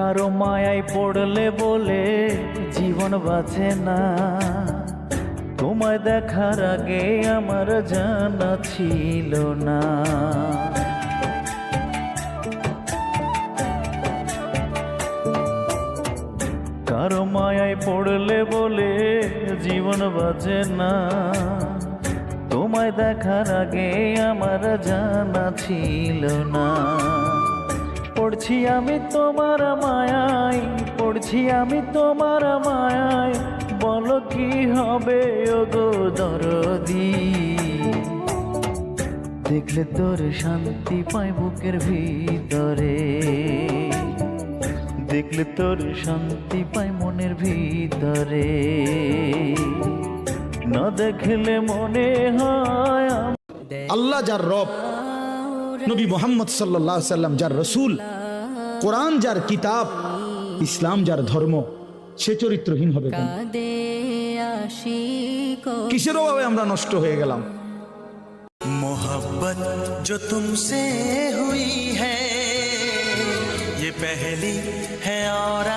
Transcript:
কারো মায়ায় পড়লে বলে জীবন বাঁচে না, তোমায় দেখার আগে আমার জানা ছিল না। কারো মায়ায় পড়লে বলে জীবন বাঁচে না, তোমায় দেখার আগে আমার জানা ছিল না। পড়ছি আমি তোমার মায়ায়, পড়ছি আমি তোমার মায়ায়, বলো কি হবে ওগো দরদি। দেখলে তোর শান্তি পাই বুকের ভিতরে, দেখলে তোর শান্তি পাই মনের ভিতরে, না দেখলে মনে হয়। আল্লাহ যার রব, নবী মুহাম্মদ সাল্লাল্লাহু আলাইহি সাল্লাম যার রসুল, কোরআন যার কিতাব, ইসলাম যার ধর্ম, সে চরিত্রহীন হবে কেন? কিসের অভাবে আমরা নষ্ট হয়ে গেলাম? मोहब्बत जो तुमसे हुई है ये पहली है और